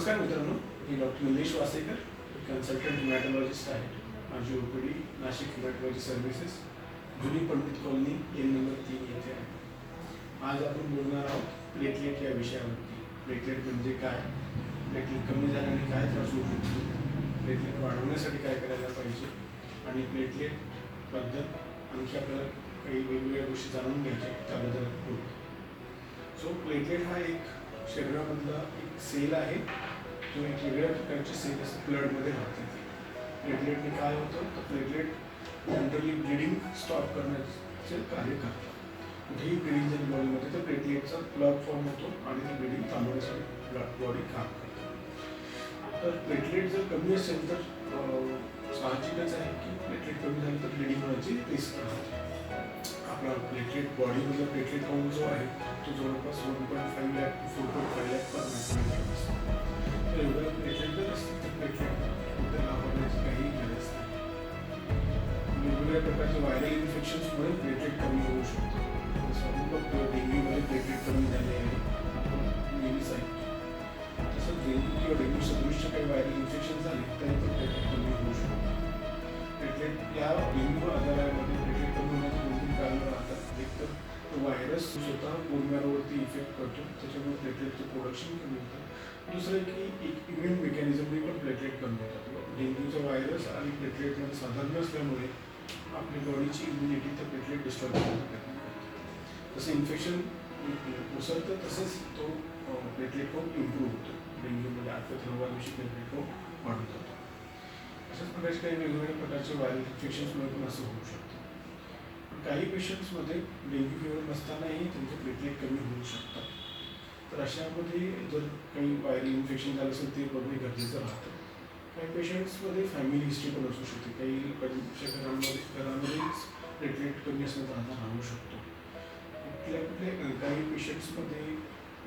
नमस्कार मित्रांनो, मी doctor Nilesh Wasekar, consultant हिमॅटॉलॉजिस्ट आहे. माझी ओपीडी नाशिक हिमॅटॉलॉजी सर्व्हिसेस, जुनी पंडित कॉलनी, एन नंबर 3 येथे आहे. आज आपण बोलणार आहोत प्लेटलेट या विषयावरती. प्लेटलेट म्हणजे काय, प्लेटलेट कमी झाल्याने काय त्रास होऊ शकतो, प्लेटलेट वाढवण्यासाठी काय करायला पाहिजे आणि प्लेटलेटबद्दल आणखी आपल्याला काही वेगवेगळ्या गोष्टी जाणून घ्यायच्या त्याबद्दल बोलू. सो प्लेटलेट हा एक शरीरामधला एक सेल आहे, जो एक वेगळ्या प्रकारची सेल असते, ब्लडमध्ये राहते. प्लेटलेटने काय होतं तर प्लेटलेट जनरली ब्लिडिंग स्टॉप करण्याचे कार्य करतात. कुठेही ब्लिडिंग झाली बॉडीमध्ये तर प्लेटलेटचा ब्लॉक फॉर्म होतो आणि ती ब्लिडिंग थांबवण्यासाठी बॉडी काम करते. तर प्लेटलेट जर कमी असेल तर साहजिकच आहे की प्लेटलेट कमी झाली तर ब्लिडिंग होण्याची रिस्क राहते. आपला प्लेटलेट बॉडीमधला प्लेटलेट काउंट जो आहे तो जवळपास 1.5 lakh to 4.5 lakh per micrometre असतो. तर एवढं प्लेटलेट जर असतील तर प्लेटलेट त्याला वापरण्याची काही गरज नाही. वेगवेगळ्या प्रकारचे व्हायरल इन्फेक्शन्समुळे प्लेटलेट कमी होऊ शकतो. जसं आपण बघतो डेंग्यूमध्ये प्लेटलेट कमी झाले आहे, आपण नेहमीच ऐकतो. तसं डेंग्यू किंवा डेंग्यू सदृश्य काही व्हायरल इन्फेक्शन झाले तरी पण प्लेटलेट कमी होऊ शकतो. प्लेटलेट या डेंग्यू आजारामध्ये प्लेटलेट कमी होण्याची 2-3 कारणं राहतात. एक तर तो व्हायरस स्वतः बोनमॅरोवरती इफेक्ट करतो, त्याच्यामुळे प्लेटलेटचं प्रोडक्शन कमी होतं. दुसरं की एक इम्युन मेकॅनिझमने पण प्लेटलेट कमी होतात. डेंग्यूचा व्हायरस आणि प्लेटलेटमध्ये साधन नसल्यामुळे आपली बॉडीची इम्युनिटी त्या प्लेटलेट डिस्टर्ब करते. जसं इन्फेक्शन उसरतं तसंच तो प्लेटलेट काउंट इम्प्रूव्ह होतो. डेंग्यूमध्ये 8 ते 9 दिवशी प्लेटलेट काउंट वाढून जातो. अशाच प्रकारचे काही वेगवेगळ्या प्रकारचे व्हायरल इन्फेक्शन्समुळे पण असं होऊ शकतं. काही पेशंट्समध्ये डेंग्यू फीवर नसतानाही त्यांचे प्लेटलेट कमी होऊ शकतात. तर अशामध्ये जर काही व्हायरल इन्फेक्शन झालं असेल ते बघणे गरजेचं राहतं. काही पेशंट्समध्ये फॅमिली हिस्ट्री पण असू शकते. काही घरामध्येच प्लेटलेट कमी असण्याचा आजार राहू शकतो. काही पेशंट्समध्ये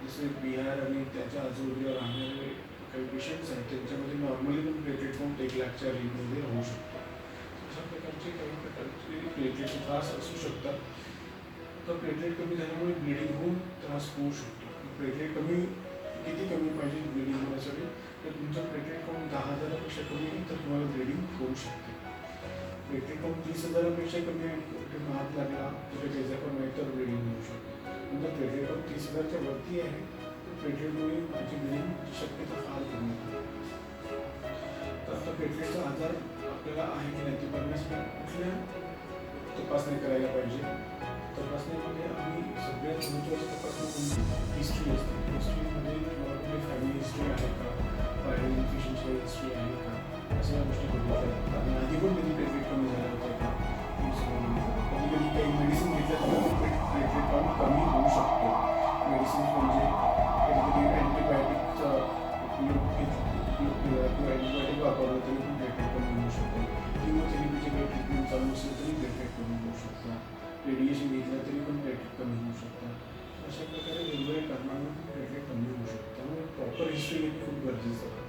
जसे बिहार आणि त्याच्या आजूबाजूला राहणारे काही पेशंट्स आहेत त्यांच्यामध्ये नॉर्मली पण प्लेटलेट काउंट 1 लाखच्या रेंजमध्ये राहू शकतो. अशा प्रकारचे काही प्रकारचे प्लेटलेटचे त्रास असू शकतात. तर प्लेटलेट कमी झाल्यामुळे ब्लिडिंग होऊन त्रास होऊ शकतो. प्लेटलेट किती कमी पाहिजे ब्लिडिंग होण्यासाठी, तर तुमचं प्लेटलेट काउंट 10,000पेक्षा कमी आहे तर तुम्हाला ब्लिडिंग होऊ शकते. प्लेटलेट काउंट 30,000पेक्षा कमी आहे, कुठे हात लागला कुठे त्याचा पण नाही तर ब्लिडिंग होऊ शकते. नंतर प्लेटलेट काउंट 30,000च्या वरती आहे तर प्लेटलेटमुळे माझी ब्लिडिंगची शक्यता फार कमी आहे. तर आता प्लेटलेटचा आजार आपल्याला आहे की नाही ते बघण्यासाठी कुठल्या तपासणी करायला पाहिजे. तपासणीमध्ये आम्ही सगळ्यात महत्त्वाची तपासणी म्हणजे हिस्ट्री असते. हिस्ट्रीमध्ये कुठली फॅमिली हिस्ट्री आहे का, व्हायरल इन्फेक्शनची हिस्ट्री आहे का, अशा गोष्टी बघितल्या जातात. आणि आधी पण कधी प्लेटलेट कमी झालं होतं का, कधी कधी काही मेडिसिन घेतल्यानंतर प्लेटलेट काउंट कमी होऊ शकतो. मेडिसिन्स म्हणजे कधी कधी अँटीबायोटिकचा उपयोग किंवा अँटीबायोटिक वापरलं तरी पण प्लेटलेट कमी होऊ शकतो. किमोथेरपीचे काही ट्रीटमेंट चालू असेल तरी प्लेटलेट कमी होऊ शकतात. रेडिएशन घेतलं तरी पण प्लेटलेट कमी होऊ शकतात. अशा प्रकारे वेगवेगळ्या कारणांनी प्लेटलेट कमी होऊ शकतात. त्यामुळे प्रॉपर हिस्ट्री घेणे खूप गरजेचं आहे.